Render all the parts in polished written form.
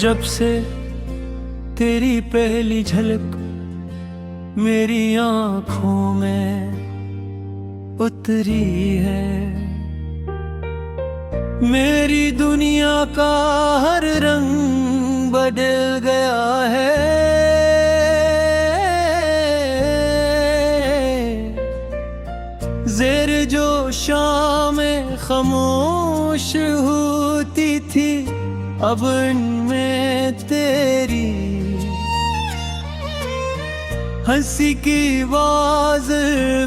जब से तेरी पहली झलक मेरी आँखों में उतरी है, मेरी दुनिया का हर रंग बदल गया है। ज़ेर जो शामें खामोश होती थी, अब इनमें तेरी हंसी की आवाज़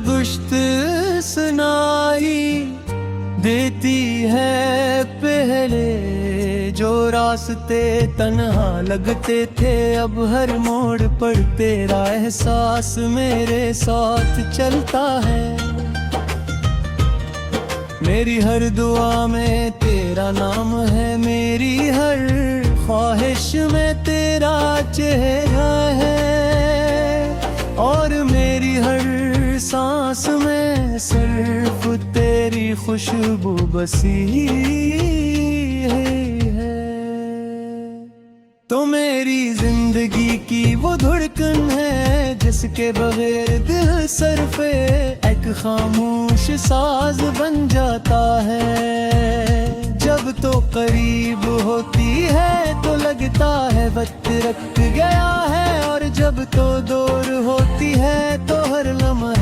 गुश्त सुनाई देती है। पहले जो रास्ते तन्हा लगते थे, अब हर मोड़ पर तेरा एहसास मेरे साथ चलता है। मेरी हर दुआ में तेरा नाम है, मेरी हर ख्वाहिश में तेरा चेहरा है, और मेरी हर सांस में सिर्फ तेरी खुशबू बसी है। तो मेरी जिंदगी की वो धड़कन है जिसके बगैर दिल सरफे एक खामोश साज बन जाता है। जब तो करीब होती है तो लगता है वक्त रख गया है, और जब तो दूर होती है तो हर लम्हा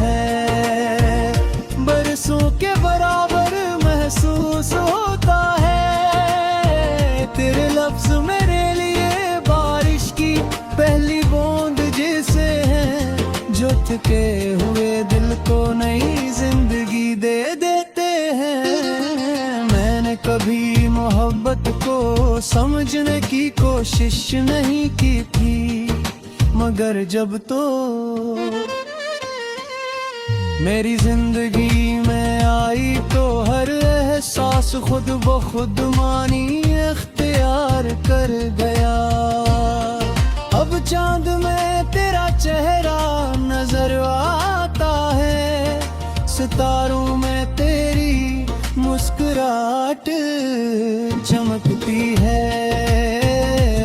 बरसों के बराबर महसूस होता है। तेरे लफ्ज मेरे लिए बारिश की पहली बूंद जैसे हैं, जो थके हुए दिल को नई जिंदगी दे देते हैं। मैंने कभी मोहब्बत को समझने की कोशिश नहीं की थी, मगर जब तो मेरी जिंदगी में आई तो हर एहसास खुद ब खुद मानी इख्तियार कर गया। अब चांद में तेरा चेहरा नजर आता है, सितारों में तेरी मुस्कुराहट चमकती है,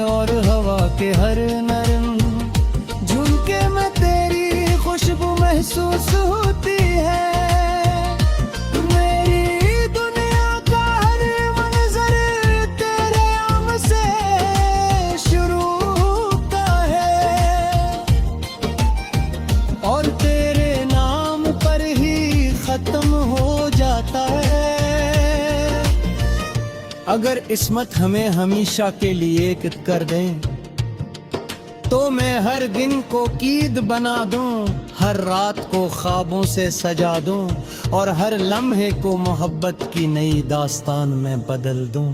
और हवा के हर नरम झुमके में तेरी खुशबू महसूस होती है। मेरी दुनिया का हर मंजर तेरे नाम से शुरू होता है, और तेरे नाम पर ही खत्म हो जाता है। अगर इस्मत हमें हमेशा के लिए एक कर दें, तो मैं हर दिन को ईद बना दूं, हर रात को ख्वाबों से सजा दूं, और हर लम्हे को मोहब्बत की नई दास्तान में बदल दूं।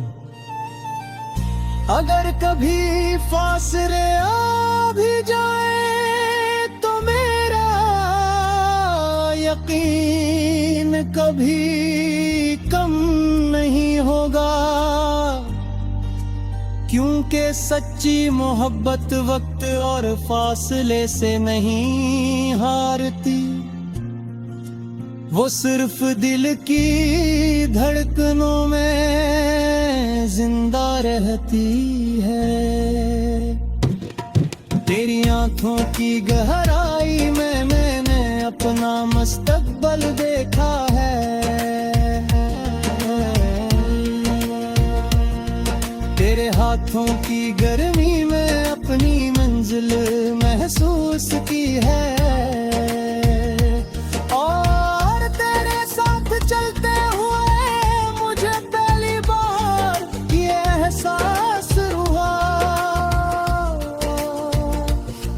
अगर कभी फासले आ भी जाए तो मेरा यकीन कभी कम नहीं होगा, क्योंकि सच्ची मोहब्बत वक्त और फासले से नहीं हारती, वो सिर्फ दिल की धड़कनों में जिंदा रहती है। तेरी आंखों की गहराई में मैंने अपना मुस्तकबल देखा है। तेरे हाथों की गर्मी में अपनी मंजिल महसूस की है, और तेरे साथ चलते हुए मुझे पहली बार ये एहसास हुआ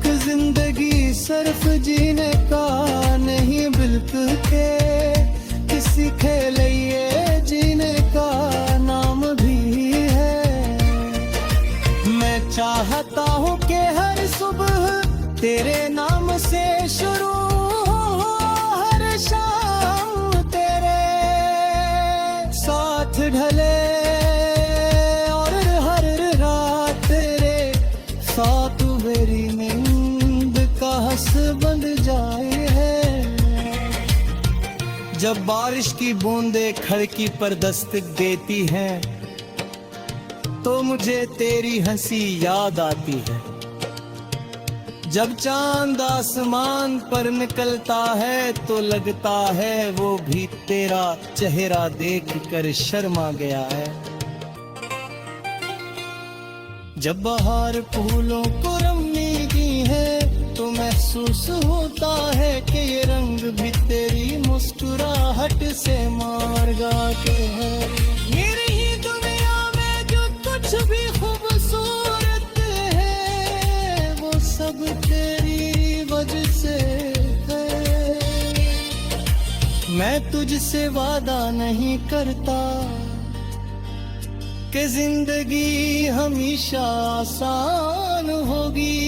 कि जिंदगी सिर्फ जीने का नहीं, बिल्कुल के किसी खेल ये जीने का नाम भी है। मैं चाहता हूँ कि हर सुबह तेरे नाम से शुरू हो, हर शाम तेरे साथ ढले, और हर रात तेरे साथ मेरी नींद का हंस जाए है। जब बारिश की बूंदें खिड़की पर दस्तक देती हैं, तो मुझे तेरी हंसी याद आती है। जब चांद आसमान पर निकलता है तो लगता है वो भी तेरा चेहरा देख कर शर्मा गया है। जब बाहर फूलों को रंगने की है तो महसूस होता है कि ये रंग भी तेरी मुस्कुराहट से मार गाते हैं। मेरी ही दुनिया में जो कुछ भी खूबसूरत है वो सब तेरी वजह से है। मैं तुझसे वादा नहीं करता कि जिंदगी हमेशा आसान होगी,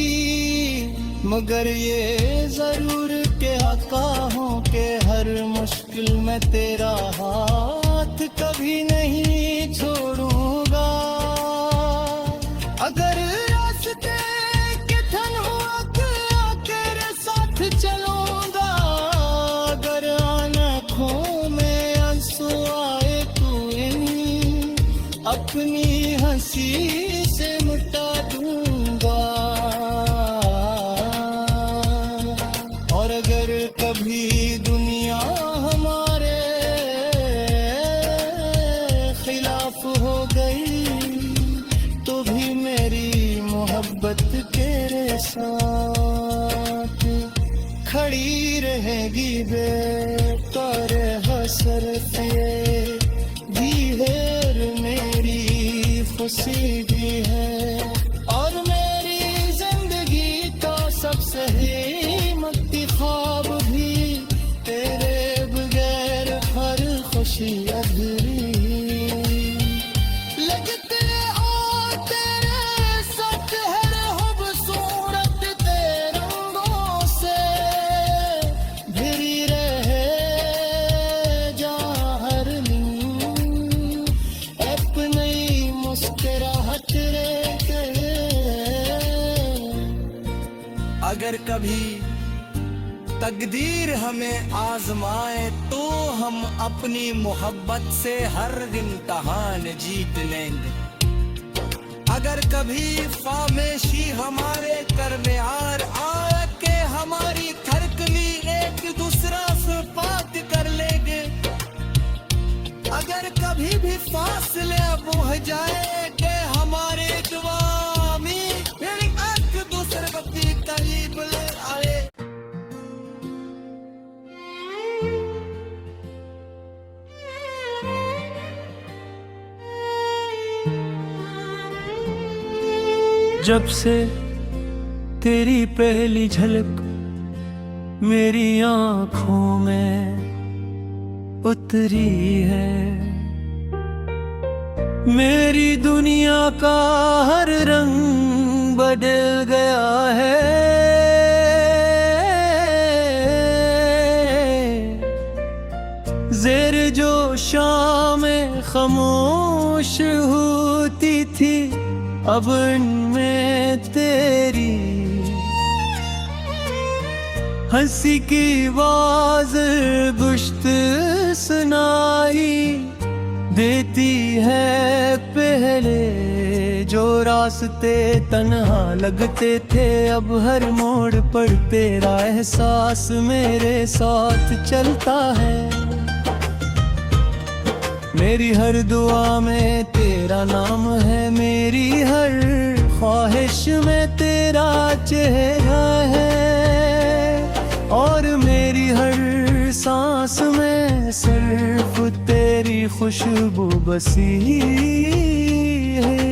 मगर ये जरूर के आका हूँ कि हर मुश्किल में तेरा हाथ कभी नहीं छोड़ूंगा। अगर रास्ते के धन हुआ तेरे साथ चलूंगा, अगर आँखों में आंसू आए तो इन्हीं अपनी हंसी से मिटा दूंगा। और अगर कभी दुनिया हमारे खिलाफ हो गई तो भी मेरी मोहब्बत तेरे साथ खड़ी रहेगी बेकार हसरत ये भी है मेरी खुशी भी है। और मेरी जिंदगी का सबसे हीमती ख्वाब भी तेरे बगैर हर खुशी अधूरी लगते। और तेरे साथ हर खूबसूरत तेरे रंगों से घिरी रहे जहाँ हर नींद अपनी मुस्कुराहट रहते। अगर कभी तकदीर हमें आजमाए तो हम अपनी मोहब्बत से हर इम्तहान जीत लेंगे। अगर कभी खामोशी हमारे दरमियान आए के हमारी धड़कनी एक दूसरा से बात कर लेंगे। अगर कभी भी फासले बुझ जाए के हमारे दुआ में फिर एक दूसरे को भी करीब ले आए। जब से तेरी पहली झलक मेरी आँखों में उतरी है, मेरी दुनिया का हर रंग बदल गया है। ज़ेर जो शामें खामोश होती थी अब इनमें तेरी हंसी की आवाज़ गुश्त सुनाई देती है। पहले जो रास्ते तन्हा लगते थे अब हर मोड़ पर तेरा एहसास मेरे साथ चलता है। मेरी हर दुआ में तेरा नाम है, मेरी हर ख्वाहिश में तेरा चेहरा है। और मेरी हर सांस में सिर्फ तेरी खुशबू बसी है।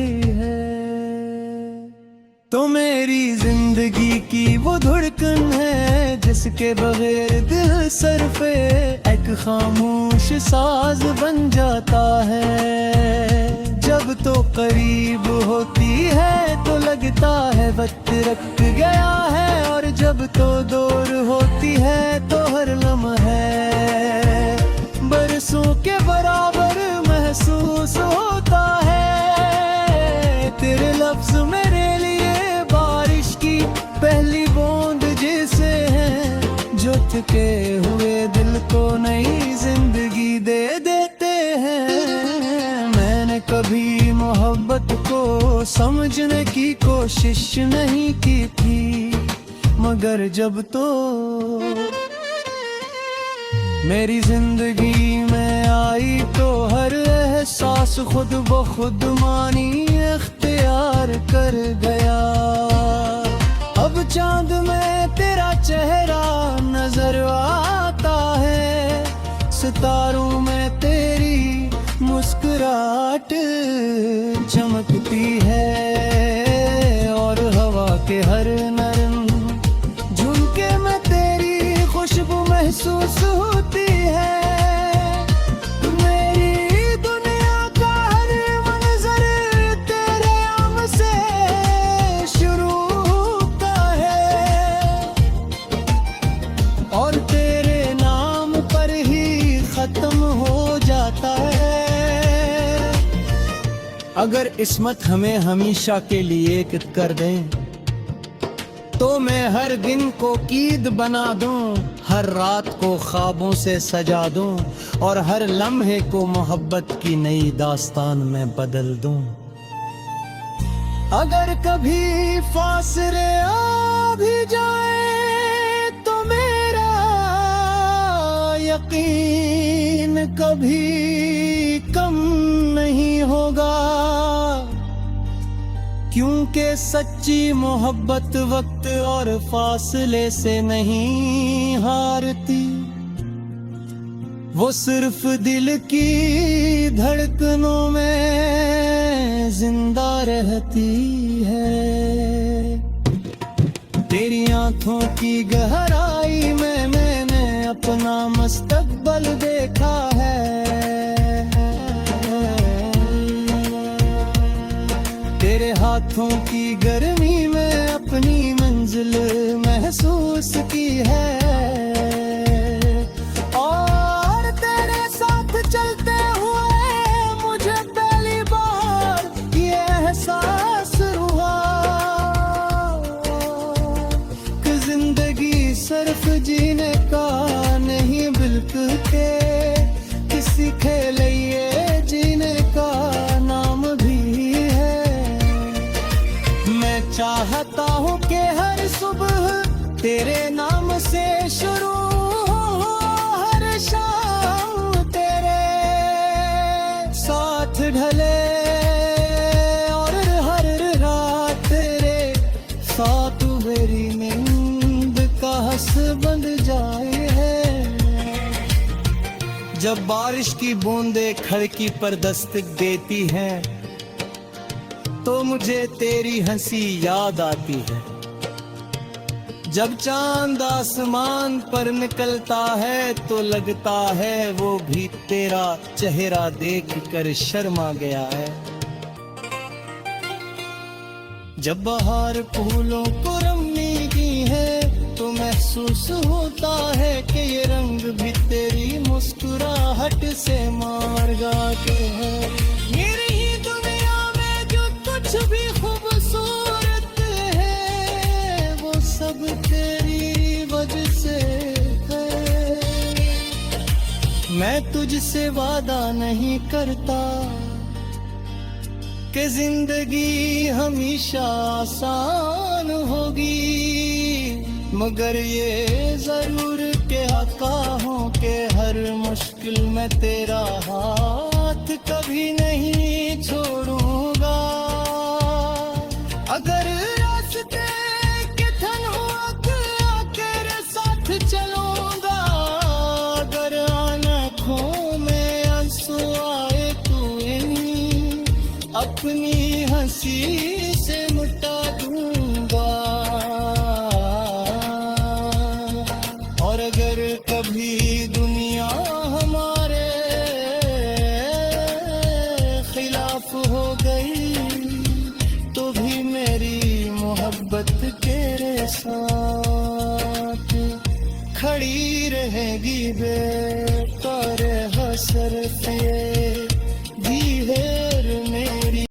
तो मेरी जिंदगी की वो धड़कन है जिसके बगैर दिल सरफे एक खामोश साज बन जाता है। जब तो करीब होती है तो लगता है वक्त रख गया है, और जब तो दूर होती है तो हर लम्हा बरसों के बराबर महसूस होता है। तेरे लफ्ज मेरे लिए बारिश की पहली बूंद जैसे हैं, जो थके हुए दिल को नई जिंदगी दे देते हैं। मैंने कभी मोहब्बत को समझने की कोशिश नहीं की थी, मगर जब तो मेरी जिंदगी में आई तो हर एहसास खुद ब खुद मानी इख्तियार कर गया। अब चांद में तेरा चेहरा नजर आता है, सितारों में तेरी मुस्कुराहट चमकती है, और हवा के हर नरम झुमके में तेरी खुशबू महसूस होती है। मेरी दुनिया का हर मंजर तेरे नाम से शुरू होता है, और तेरे नाम पर ही खत्म हो जाता है। अगर इस्मत हमें हमेशा के लिए कैद कर दे, तो मैं हर दिन को ईद बना दूं, हर रात को ख्वाबों से सजा दूं, और हर लम्हे को मोहब्बत की नई दास्तान में बदल दूं। अगर कभी फासले आ भी जाए तो मेरा यकीन कभी कम नहीं होगा, क्योंकि सच्ची मोहब्बत वक्त और फासले से नहीं हारती, वो सिर्फ दिल की धड़कनों में जिंदा रहती है। तेरी आंखों की गहराई में मैंने अपना मुस्तकबल देखा है, तेरे हाथों की गर्मी में अपनी मंजिल महसूस की है, और तेरे साथ चलते हुए मुझे पहली बार ये एहसास हुआ कि जिंदगी सिर्फ जीने का नहीं, बिल्कुल के किसी खेल ये जीने का नाम भी है। मैं चाहता हूँ कि हर सुबह तेरे नाम से शुरू हो, हर शाम तेरे साथ ढले, और हर रात तेरे साथ मेरी नींद का हंस जाए है। जब बारिश की बूंदें खिड़की पर दस्तक देती हैं, तो मुझे तेरी हंसी याद आती है। जब चांद आसमान पर निकलता है तो लगता है वो भी तेरा चेहरा देखकर शर्मा गया है। जब बहार फूलों को रंगने की है तो महसूस होता है कि ये रंग भी तेरी मुस्कुराहट से मार गाते हैं। मेरी ही दुनिया में जो कुछ भी खूबसूरत है वो सब तेरी वजह से है। मैं तुझसे वादा नहीं करता कि जिंदगी हमेशा आसान होगी, मगर ये जरूर के आका हूँ कि हर मुश्किल में तेरा हाथ कभी नहीं छोड़ूंगा। अगर रास्ते के थन हुआ तेरे साथ चलूंगा, अगर आँखों में आंसू आए तो इन्हीं अपनी हंसी से मिटा दूंगा। और अगर कभी दुनिया हमारे खिलाफ हो गई तो भी मेरी मोहब्बत तेरे साथ खड़ी रहेगी बेकार हसरत।